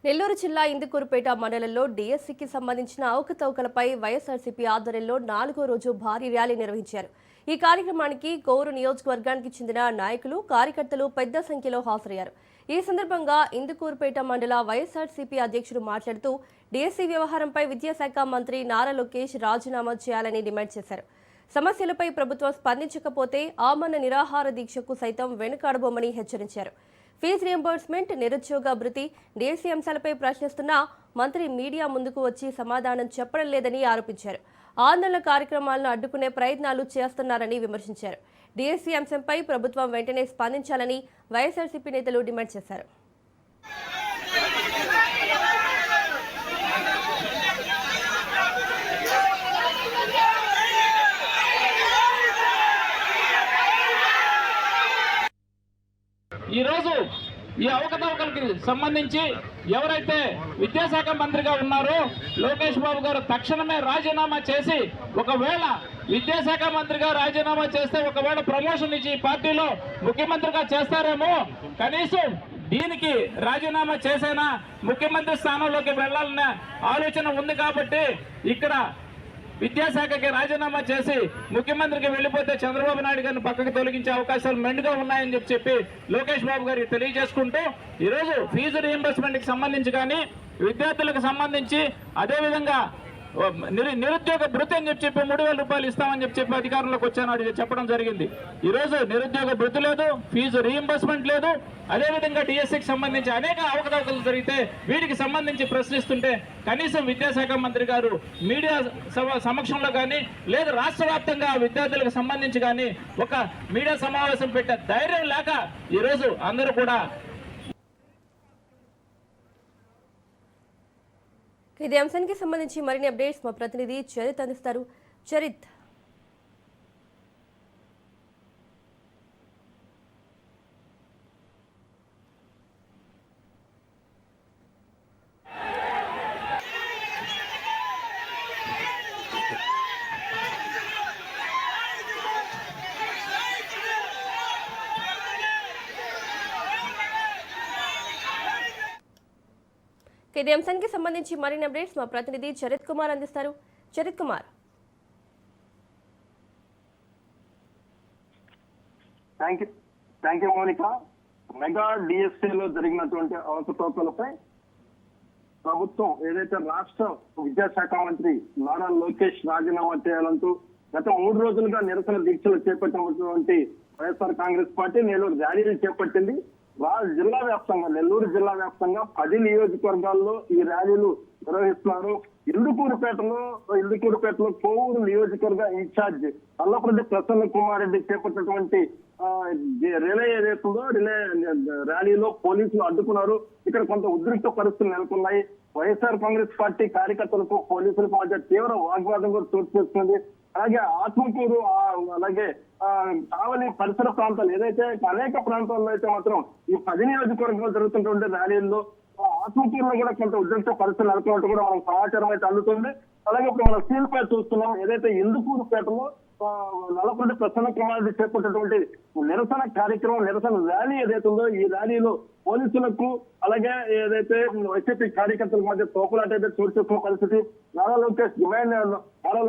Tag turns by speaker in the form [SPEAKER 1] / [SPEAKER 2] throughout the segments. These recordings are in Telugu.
[SPEAKER 1] నెల్లూరు జిల్లా ఇందుకూరుపేట మండలంలో డీఎస్సీకి సంబంధించిన అవకతవకలపై వైఎస్ఆర్సీపీ ఆధ్వర్యంలో 4వ రోజు భారీ ర్యాలీ నిర్వహించారు. ఈ కార్యక్రమానికి కోవూరు నియోజకవర్గానికి చెందిన నాయకులు, కార్యకర్తలు పెద్ద సంఖ్యలో హాజరయ్యారు. ఈ సందర్భంగా ఇందుకూరుపేట మండల వైఎస్ఆర్సీపీ అధ్యక్షుడు మాట్లాడుతూ డీఎస్సీ వ్యవహారంపై విద్యాశాఖ మంత్రి నారా లోకేష్ రాజీనామా చేయాలని డిమాండ్ చేశారు. సమస్యలపై ప్రభుత్వం స్పందించకపోతే ఆమరణ నిరాహార దీక్షకు సైతం వెనుకాడబోమని హెచ్చరించారు. ఫీజు రియంబర్స్మెంట్, నిరుద్యోగ భృతి, డీఎస్సీ అంశాలపై ప్రశ్నిస్తున్న మంత్రి మీడియా ముందుకు వచ్చి సమాధానం చెప్పడం లేదని ఆరోపించారు. ఆందోళన కార్యక్రమాలను అడ్డుకునే ప్రయత్నాలు చేస్తున్నారని విమర్శించారు. డీఎస్సీ అంశంపై ప్రభుత్వం వెంటనే స్పందించాలని వైఎస్ఆర్సీపీ నేతలు డిమాండ్ చేశారు.
[SPEAKER 2] ఈరోజు ఈ అవకతవకలకి సంబంధించి ఎవరైతే విద్యాశాఖ మంత్రిగా ఉన్నారో లోకేష్ బాబు గారు తక్షణమే రాజీనామా చేసి, ఒకవేళ విద్యాశాఖ మంత్రిగా రాజీనామా చేస్తే ఒకవేళ ప్రమోషన్ ఇచ్చి పార్టీలో ముఖ్యమంత్రిగా చేస్తారేమో, కనీసం దీనికి రాజీనామా చేసైనా ముఖ్యమంత్రి స్థానంలోకి వెళ్లాలనే ఆలోచన ఉంది. కాబట్టి ఇక్కడ విద్యాశాఖకి రాజీనామా చేసి ముఖ్యమంత్రికి వెళ్లిపోతే చంద్రబాబు నాయుడు గారిని పక్కకు తొలగించే అవకాశాలు మెండుగా ఉన్నాయని చెప్పి లోకేష్ బాబు గారికి తెలియజేసుకుంటూ, ఈరోజు ఫీజు రీయింబర్స్మెంట్ కి సంబంధించి కానీ, విద్యార్థులకు సంబంధించి, అదేవిధంగా నిరుద్యోగ భృతి అని చెప్పి 3,000 రూపాయలు ఇస్తామని చెప్పి అధికారంలోకి వచ్చాను చెప్పడం జరిగింది. ఈరోజు నిరుద్యోగ భృతి లేదు, ఫీజు రీయింబర్స్మెంట్ లేదు. అదేవిధంగా డిఎస్సికి సంబంధించి అనేక అవకతవకలు జరిగితే వీటికి సంబంధించి ప్రశ్నిస్తుంటే కనీసం విద్యాశాఖ మంత్రి గారు మీడియా సమక్షంలో కానీ, లేదా రాష్ట్ర వ్యాప్తంగా విద్యార్థులకు సంబంధించి కానీ ఒక మీడియా సమావేశం పెట్టే ధైర్యం లేక ఈరోజు అందరూ కూడా.
[SPEAKER 1] ఇదే అంశానికి సంబంధించి మరిన్ని అప్డేట్స్ మా ప్రతినిధి చరిత్ అందిస్తారు. చరిత్, ఇదే అంశానికి సంబంధించి మరిన్ని అప్డేట్స్ మా ప్రతినిధి చరిత్ కుమార్ అందిస్తారు. Charith Kumar.
[SPEAKER 3] Thank you Mounika. Mega డిఎస్సీలో జరిగినటువంటి అవకతవకలపై ప్రభుత్వం ఏదైతే రాష్ట్ర విద్యాశాఖ మంత్రి నారా లోకేష్ రాజీనామా చేయాలంటూ గత 3 రోజులుగా నిరసన దీక్షలు చేపట్టినటువంటి వైఎస్ఆర్ కాంగ్రెస్ పార్టీ నెల్లూరు ర్యాలీలు చేపట్టింది. జిల్లా వ్యాప్తంగా, నెల్లూరు జిల్లా వ్యాప్తంగా 10 నియోజకవర్గాల్లో ఈ ర్యాలీలు నిర్వహిస్తున్నారు. ఇందుకూరుపేటలో కోవూరు నియోజకవర్గ ఇన్ఛార్జ్ అల్లప్రదేశ్ ప్రసన్న కుమార్ రెడ్డి చేపట్టినటువంటి రిలే ఏదైతుందో ర్యాలీలో పోలీసులు అడ్డుకున్నారు. ఇక్కడ కొంత ఉద్రిక్త పరిస్థితులు నెలకొన్నాయి. వైఎస్ఆర్ కాంగ్రెస్ పార్టీ కార్యకర్తలకు పోలీసులకు మధ్య తీవ్ర వాగ్వాదం కూడా చోటు చేసుకుంది. అలాగే ఆత్మకూరు, అలాగే కావలి పరిసర ప్రాంతాలు ఏదైతే అనేక ప్రాంతాల్లో అయితే మాత్రం ఈ 10 నియోజకవర్గంలో జరుగుతున్నటువంటి ర్యాలీల్లో ఆత్మకూరులో కూడా కొంత ఉద్రిక్త పరిస్థితులు నెలకొన్నట్టు కూడా మనకు సమాచారం అయితే అందుతుంది. అలాగే ఇప్పుడు మనం స్క్రీన్ పై చూస్తున్నాం, ఏదైతే ఇందుకూరుపేటలో నల్లపల్లి ప్రసన్న కుమార్ రెడ్డి చేపట్టినటువంటి నిరసన కార్యక్రమం, నిరసన ర్యాలీ ఏదైతే ఉందో ఈ ర్యాలీలో పోలీసులకు అలాగే ఏదైతే వైసీపీ కార్యకర్తల మధ్య తోపులాట అయితే చోటు చేసుకున్న పరిస్థితి. నారా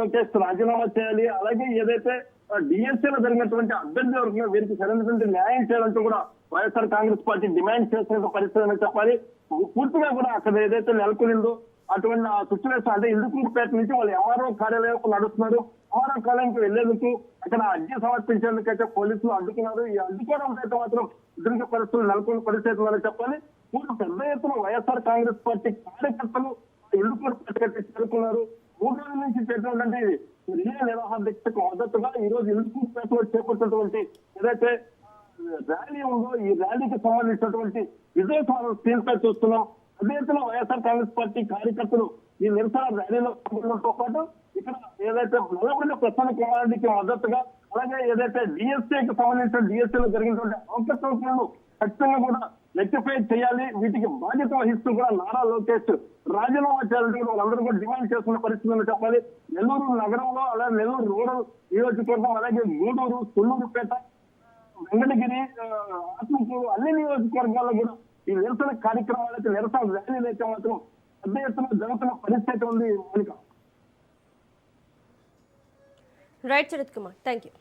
[SPEAKER 3] లోకేష్ రాజీనామా చేయాలి, అలాగే ఏదైతే డిఎస్సీలో జరిగినటువంటి అభ్యర్థి వరకు వీరికి సరైనటువంటి న్యాయం చేయాలంటూ కూడా వైఎస్ఆర్ కాంగ్రెస్ పార్టీ డిమాండ్ చేసిన పరిస్థితి అని చెప్పాలి. పూర్తిగా కూడా అక్కడ ఏదైతే నెలకొనిందో అటువంటి సిచ్యువేషన్, అంటే ఇందుకూరుపేట నుంచి వాళ్ళు ఎంఆర్ఓ కార్యాలయం నడుస్తున్నారు. ఎంఆర్ఓ కార్యాలయంకి వెళ్లేందుకు అక్కడ అర్జీ సమర్పించేందుకైతే పోలీసులు అడ్డుకున్నారు. ఈ అడ్డుకోవడం అయితే మాత్రం ఉద్రిక్త పరిస్థితులు నెలకొన్న పరిస్థితులు అని చెప్పాలి. పూర్తి పెద్ద ఎత్తున వైఎస్ఆర్ కాంగ్రెస్ పార్టీ కార్యకర్తలు ఇందుకూరుపేటకైతే చేరుకున్నారు. 3 రోజుల నుంచి చేసినటువంటి రిలే నిరాహార దీక్షకు మద్దతుగా ఈ రోజు ఇందుకూరుపేటలో చేపట్టినటువంటి ఏదైతే ర్యాలీ ఉందో ఈ ర్యాలీకి సంబంధించినటువంటి విజయోత్సవాలను స్క్రీన్ పై చూస్తున్నాం. అదే ఎత్తున వైఎస్ఆర్ కాంగ్రెస్ పార్టీ కార్యకర్తలు ఈ నిరసన ర్యాలీలో పాల్గొనడంతో పాటు ఇక్కడ ఏదైతే నల్లపల్లి ప్రసన్న కుమార్ రెడ్డికి మద్దతుగా, అలాగే ఏదైతే డిఎస్సీకి సంబంధించిన డిఎస్సీలో జరిగినటువంటి అవకతవకలను ఖచ్చితంగా కూడా రెక్టిఫై చేయాలి, వీటికి బాధ్యత వహిస్తూ కూడా నారా లోకేష్ రాజీనామా చేయాలంటే కూడా వాళ్ళందరూ కూడా డిమాండ్ చేస్తున్న పరిస్థితులను చెప్పాలి. నెల్లూరు నగరంలో, అలాగే నెల్లూరు రూరల్ నియోజకవర్గం, అలాగే గూడూరు, తుళ్లూరుపేట, వెంకటగిరి, ఆత్మకూరు అన్ని నియోజకవర్గాల్లో కూడా ఈ నిరసన కార్యక్రమాలైతే నిరసన ర్యాలీలు అయితే మాత్రం పెద్ద ఎత్తున జరుగుతున్న పరిస్థితి ఉంది Mounika.
[SPEAKER 1] Right Sharath Kumar, thank you.